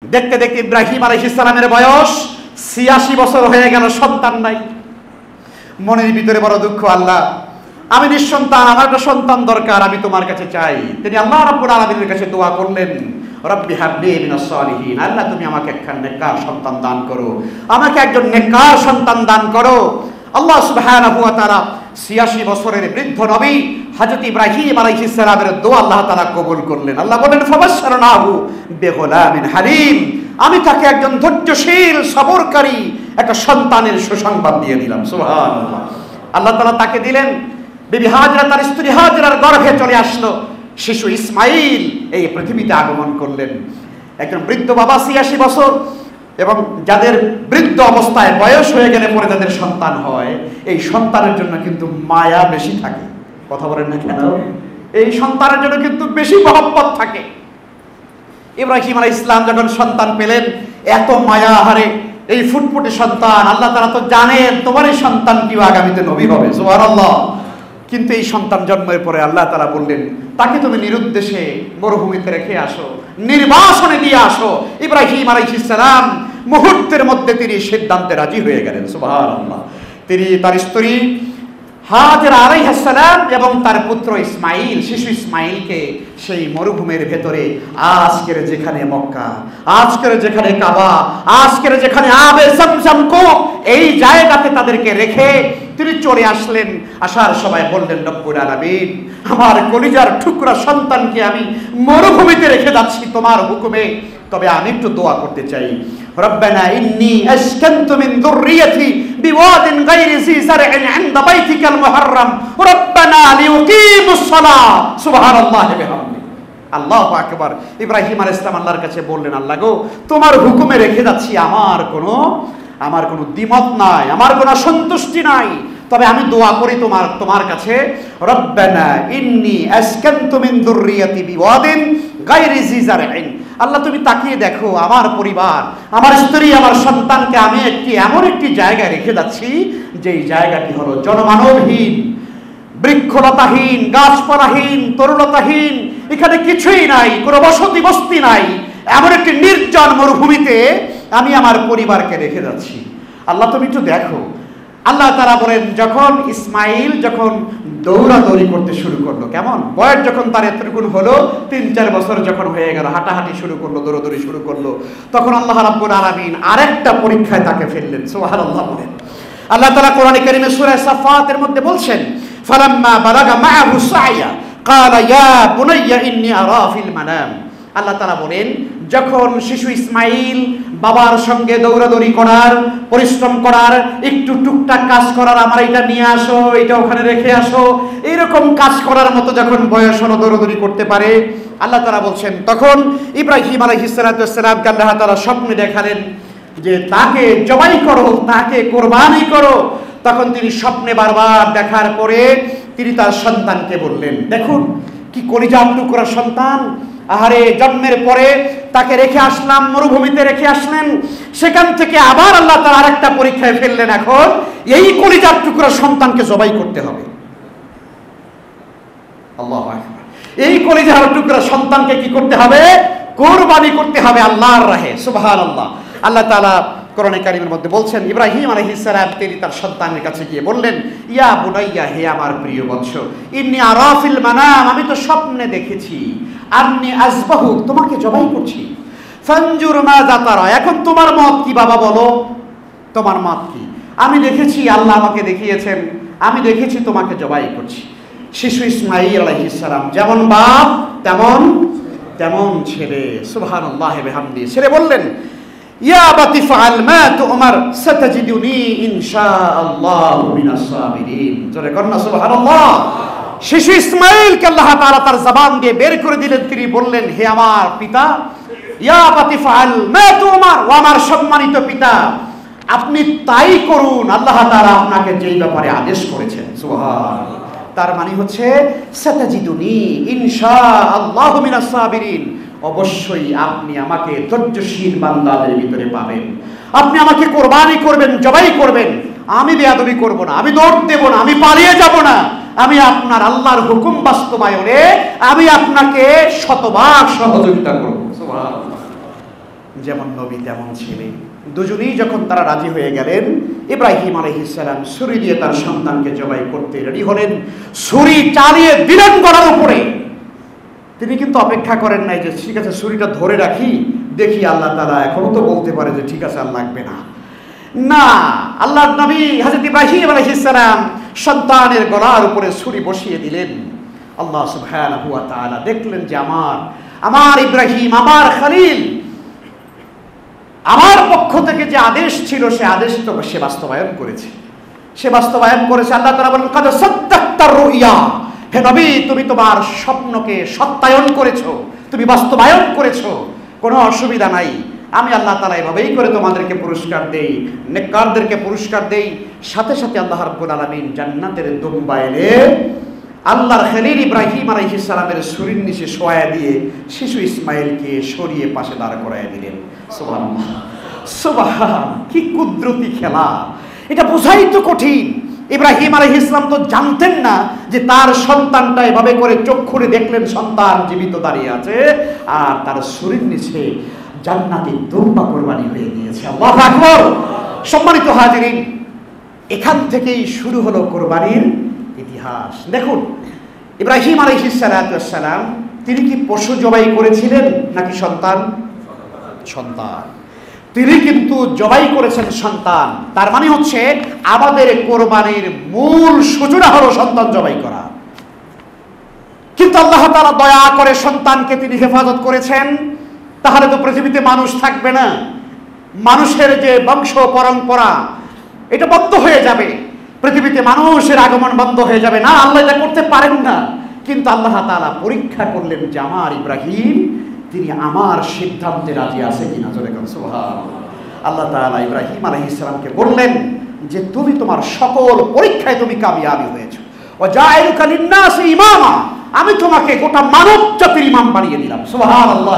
দেখতে দেখতে ইব্রাহিম আলাইহিস সালামের বয়স ৮৬ বছর হয়ে গেল, সন্তান নাই। মনের ভিতরে বড় দুঃখ, আল্লাহ আমি নিঃসন্তান, আমার একটা সন্তান দরকার, আমি তোমার কাছে চাই। তিনি আল্লাহ রাব্বুল আলামিনের কাছে দোয়া করলেন, রব্বি হাবলি মিনাস সালিহিন, আল্লাহ তুমি আমাকে একখান নেককার সন্তান দান করো, আমাকে একজন নেককার সন্তান দান করো। আল্লাহ সুবহানাহু ওয়া তাআলা ৮৬ বছরের বৃদ্ধ নবী হযরত ইব্রাহিম আলাইহিস সালামের দোয়া আল্লাহ তাআলা কবুল করলেন। আল্লাহ বলেন, ফাবাশশারনাহু বিগুলামিন হালিম, আমি তাকে একজন ধৈর্যশীল সবরকারী একটা সন্তানের সুসংবাদ দিয়ে দিলাম। সুবহানাল্লাহ। আল্লাহ তাআলা তাকে দিলেন। বিবি হাজরা তার স্ত্রী হাজরার গর্ভে চলে আসলো, শিশু ইসমাইল এই পৃথিবীতে আগমন করলেন। একজন বৃদ্ধ বাবা ৮৬ বছর, এবং যাদের বৃদ্ধ অবস্থায় বয়স হয়ে গেলে পরে যাদের সন্তান হয়, এই সন্তানের জন্য কিন্তু মায়া বেশি থাকে। কথা বলেন না কেন? এই সন্তানের জন্য কিন্তু বেশি মহব্বত থাকে। ইব্রাহিম আলাইহিস সালাম যখন সন্তান পেলেন, এত মায়া হারে এই ফুটফুটে সন্তান, আল্লাহ তাআলা তো জানেন তোমার এই সন্তান কি আগামীতে নবী হবে। সুবহানাল্লাহ। কিন্তু এই সন্তান জন্মের পরে আল্লাহ তাআলা বললেন, তাকে তুমি নিরুদ্দেশে মরুভূমিতে রেখে আসো, নির্বাসনে দিয়ে আসো। ইব্রাহিম আলাইহিস সালাম মুহূর্তের মধ্যে তিনি সিদ্ধান্তে রাজি হয়ে গেলেন। সুবহানাল্লাহ। তিনি তার স্ত্রী হাজরা আলাইহিস সালাম এবং তার পুত্র ইসমাইল, শিশু ইসমাইলকে সেই মরুভূমির ভেতরে, আজকের যেখানে মক্কা, আজকের যেখানে কাবা, আজকের যেখানে আবে zamzam কূপ, এই জায়গাতে তাদেরকে রেখে তিনি চলে আসলেন। আসার সময় বললেন, রব্বুল আলামিন, আমার কলিজার টুকরা সন্তানকে আমি মরুভূমিতে রেখে যাচ্ছি তোমার হুকুমে, তবে আমি একটু দোয়া করতে চাই। রব্বানা ইন্নী আসকানতু মিন যুররিয়াতি বিওয়াদিন গায়রি জি যারইন ইনদা বাইতিকাল মুহাররাম রব্বানা লিয়ুকিমুস সালাহ। সুবহানাল্লাহি ওয়া বিহামদিহি। আল্লাহু আকবার। ইব্রাহিম আলাইহিস সালাম আল্লাহর কাছে বললেন, আল্লাহ গো, তোমার হুকুমে রেখে যাচ্ছি, আমার কোনো দ্বিমত নাই, আমার কোনো সন্তুষ্টি নাই, তবে আমি দোয়া করি তোমার কাছে, রব্বানা ইন্নী আসকানতু মিন যুররিয়াতি বিওয়াদিন গায়রি জি যারইন। আল্লাহ তুমি তাকিয়ে দেখো, আমার পরিবার, আমার স্ত্রী, আমার সন্তানকে আমি এমন একটি জায়গায় রেখে যাচ্ছি, যেই জায়গাটি হলো জনমানবহীন, বৃক্ষলতাহীন, গাছপালাহীন, তরুলতাহীন, এখানে কিছুই নাই, কোনো বসতি বস্তি নাই, এমন একটি নির্জন মরুভূমিতে আমি আমার পরিবারকে রেখে যাচ্ছি। আল্লাহ তুমি একটু দেখো। আল্লাহ তাআলা বলেন, যখন ইসমাইল দৌড়াদৌড়ি করতে শুরু করলো, কেমন বয়স যখন তার এতটুকুন হলো, ৩-৪ বছর যখন হয়ে গেল, হাঁটাহাঁটি শুরু করলো, দৌড়াদৌড়ি শুরু করলো, তখন আল্লাহ রাব্বুল আলামিন আরেকটা পরীক্ষায় তাকে ফেললেন। সুবহানাল্লাহ বলেন। আল্লাহ তাআলা কোরআনে কারীমে সূরা সাফাতের মধ্যে বলছেন, ফালাম্মা বালাগা মাআহু সা'য়া ক্বালা ইয়া বুনাইয়া ইন্নী আরা ফিল মানাম। আল্লাহ তাআলা বলেন, যখন শিশু ইসমাইল বাবার সঙ্গে দৌড়াদৌড়ি করার, পরিশ্রম করার, একটু টুকটাক কাজ করার, আমার এটা নিয়ে আসো, এটা ওখানে রেখে আসো, এইরকম কাজ করার মতো যখন বয়স হলো, দৌড়াদৌড়ি করতে পারে, আল্লাহ তাআলা বলছেন, তখন ইব্রাহিম আলাইহিস সালামকে আল্লাহ তাআলা স্বপ্নে দেখালেন যে তাকে জবাই করো, তাকে কোরবানি করো। তখন তিনি স্বপ্নে বারবার দেখার পরে তিনি তার সন্তানকে বললেন, দেখুন কি কলিজার টুকরা সন্তান, আহারে জন্মের পরে তাকে রেখে আসলাম, মরুভূমিতে রেখে আসলেন, সেখান থেকে আবার আল্লাহ তাআলা আরেকটা পরীক্ষায় ফেললেন, এখন এই কলিজার টুকরা সন্তানকে জবাই করতে হবে। আল্লাহু আকবার। এই কলিজার টুকরা সন্তানকে কি করতে হবে? কুরবানি করতে হবে আল্লাহর রাহে। সুবহানাল্লাহ। আল্লাহ তাআলা কোরআনে কারীমের মধ্যে বলছেন, ইব্রাহিম আলাইহিস সালাম তিনি তার সন্তানের কাছে গিয়ে বললেন, ইয়া বুনাইয়া, হে আমার প্রিয় বৎস, ইন্নী আরা ফিল মানাম, আমি তো স্বপ্নে দেখেছি, আন্নী আযবাহু, তোমাকে জবাই করছি, ফানজুর মাযা তারা, এখন তোমার মত কি বাবা, বলো তোমার মত কি? আমি দেখেছি, আল্লাহ আমাকে দেখিয়েছেন, আমি দেখেছি তোমাকে জবাই করছি। শিশু ইসমাঈল আলাইহিস সালাম যেমন বাপ তেমন ছেলে। সুবহানাল্লাহি ওয়া বিহামদিহি। ছেলে বললেন, ইয়া আবাতি ফাআল মা তু'মার সাতাজিদুনি ইনশাআল্লাহু মিনাস সাবিরিন। জোরে কর না সুবহানাল্লাহ। শিশু ইসমাঈলকে আল্লাহ তাআলা তার জবান দিয়ে বের করে দিলেন। তিনি বললেন, হে আমার পিতা, ইয়া আবাতি ফাআল মা তু'মার, ও আমার সম্মানিত পিতা, আপনি তাই করুন আল্লাহ তাআলা আপনাকে যেই ব্যাপারে আদেশ করেছেন। সুবহানাল্লাহ। তার মানে হচ্ছে সাতাজিদুনি ইনশাআল্লাহু মিনাস সাবিরিন, অবশ্যই আপনি আমাকে ধৈর্যশীল বান্দাদের ভিতরে পাবেন। আপনি আমাকে কোরবানি করবেন, জবাই করবেন, আমি বেয়াদবি করব না, আমি দৌড় দেব না, আমি পালিয়ে যাব না, আমি আপনার আল্লাহর হুকুম বাস্তবায়নে আমি আপনাকে শতভাগ সহযোগিতা করব। সুবহানাল্লাহ। যেমন নবী তেমন ছেলে। দুজনেই যখন তারা রাজি হয়ে গেলেন, ইব্রাহিম আলাইহিস সালাম ছুরি দিয়ে তার সন্তানকে জবাই করতে রেডি হলেন। ছুরি চালিয়ে দিলেন গলার উপরে। তিনি কিন্তু অপেক্ষা করেন নাই যে ঠিক আছে ছুরিটা ধরে রাখি, দেখি আল্লাহ তাআলা এখনো তো বলতে পারে যে ঠিক আছে আর লাগবে না। না, আল্লাহর নবী হযরত ইব্রাহিম আলাইহিস সালাম সন্তানের গলার উপরে ছুরি বসিয়ে দিলেন। আল্লাহ সুবহানাহু ওয়া তাআলা দেখলেন যে আমার ইব্রাহিম, আমার খলিল, আমার পক্ষ থেকে যে আদেশ ছিল সে আদেশ তো সে বাস্তবায়ন করেছে। আল্লাহ তাআলা বলেন, কাদ সাদ্দাকতার রুইয়া, হে নবী তুমি তোমার স্বপ্নকে সত্যায়ন করেছো, তুমি বাস্তবায়ন করেছো, কোনো অসুবিধা নাই। আমি আল্লাহ তাআলা এভাবেই করে তোমাদেরকে পুরস্কার দেই, নেককারদেরকে পুরস্কার দেই। সাথে সাথে আল্লাহ রাব্বুল আলামিন জান্নাতের দুম্বা এনে আল্লাহর খলিল ইব্রাহিম আলাইহিস সালামের ছুরির নিচে শোয়া দিয়ে শিশু ইসমাইলকে সরিয়ে পাশে দাঁড় করায় দিলেন। সুবহানাল্লাহ, সুবহান, কি কুদরতি খেলা! এটা বোঝাই তো কঠিন। ইব্রাহিম আলাইহিস সালাম তো জানতেন না যে তার সন্তানটা এভাবে করে চোখ খুলে দেখলেন সন্তান জীবিত দাঁড়িয়ে আছে, আর তার ছুরির নিচে জান্নাতি দুম্বা কুরবানি হয়ে গিয়েছে। আল্লাহু আকবার! সম্মানিত হাজিরিন, এখান থেকেই শুরু হলো কুরবানির ইতিহাস। দেখুন, ইব্রাহিম আলাইহিস সালাম তিনি কি পশু জবাই করেছিলেন নাকি সন্তান? সন্তান। তিনি কিন্তু জবাই করেছেন সন্তান। তার মানে হচ্ছে আমাদের কোরবানির মূল সূচনা হলো সন্তান জবাই করা। কিন্তু আল্লাহ তাআলা দয়া করে সন্তানকে তিনি হেফাজত করেছেন। তাহলে তো পৃথিবীতে মানুষ থাকবে না, মানুষের যে বংশ পরম্পরা এটা বন্ধ হয়ে যাবে, পৃথিবীতে মানুষের আগমন বন্ধ হয়ে যাবে। না, আল্লাহ এটা করতে পারেন না। কিন্তু আল্লাহ তাআলা পরীক্ষা করলেন যে আমার ইব্রাহিম তিনি আমার সিদ্ধান্তে রাজি আছে কিনা। জোরে বলুন সুবহানাল্লাহ। আল্লাহ তাআলা ইব্রাহিম আলাইহিস সালামকে বললেন যে তুমি তোমার সকল পরীক্ষায় তুমি কামিয়াবি হয়েছো। ওয়া জাইলুকা লিন-নাসি ইমামা, আমি তোমাকে গোটা মানব জাতির ইমাম বানিয়ে দিলাম। সুবহানাল্লাহ।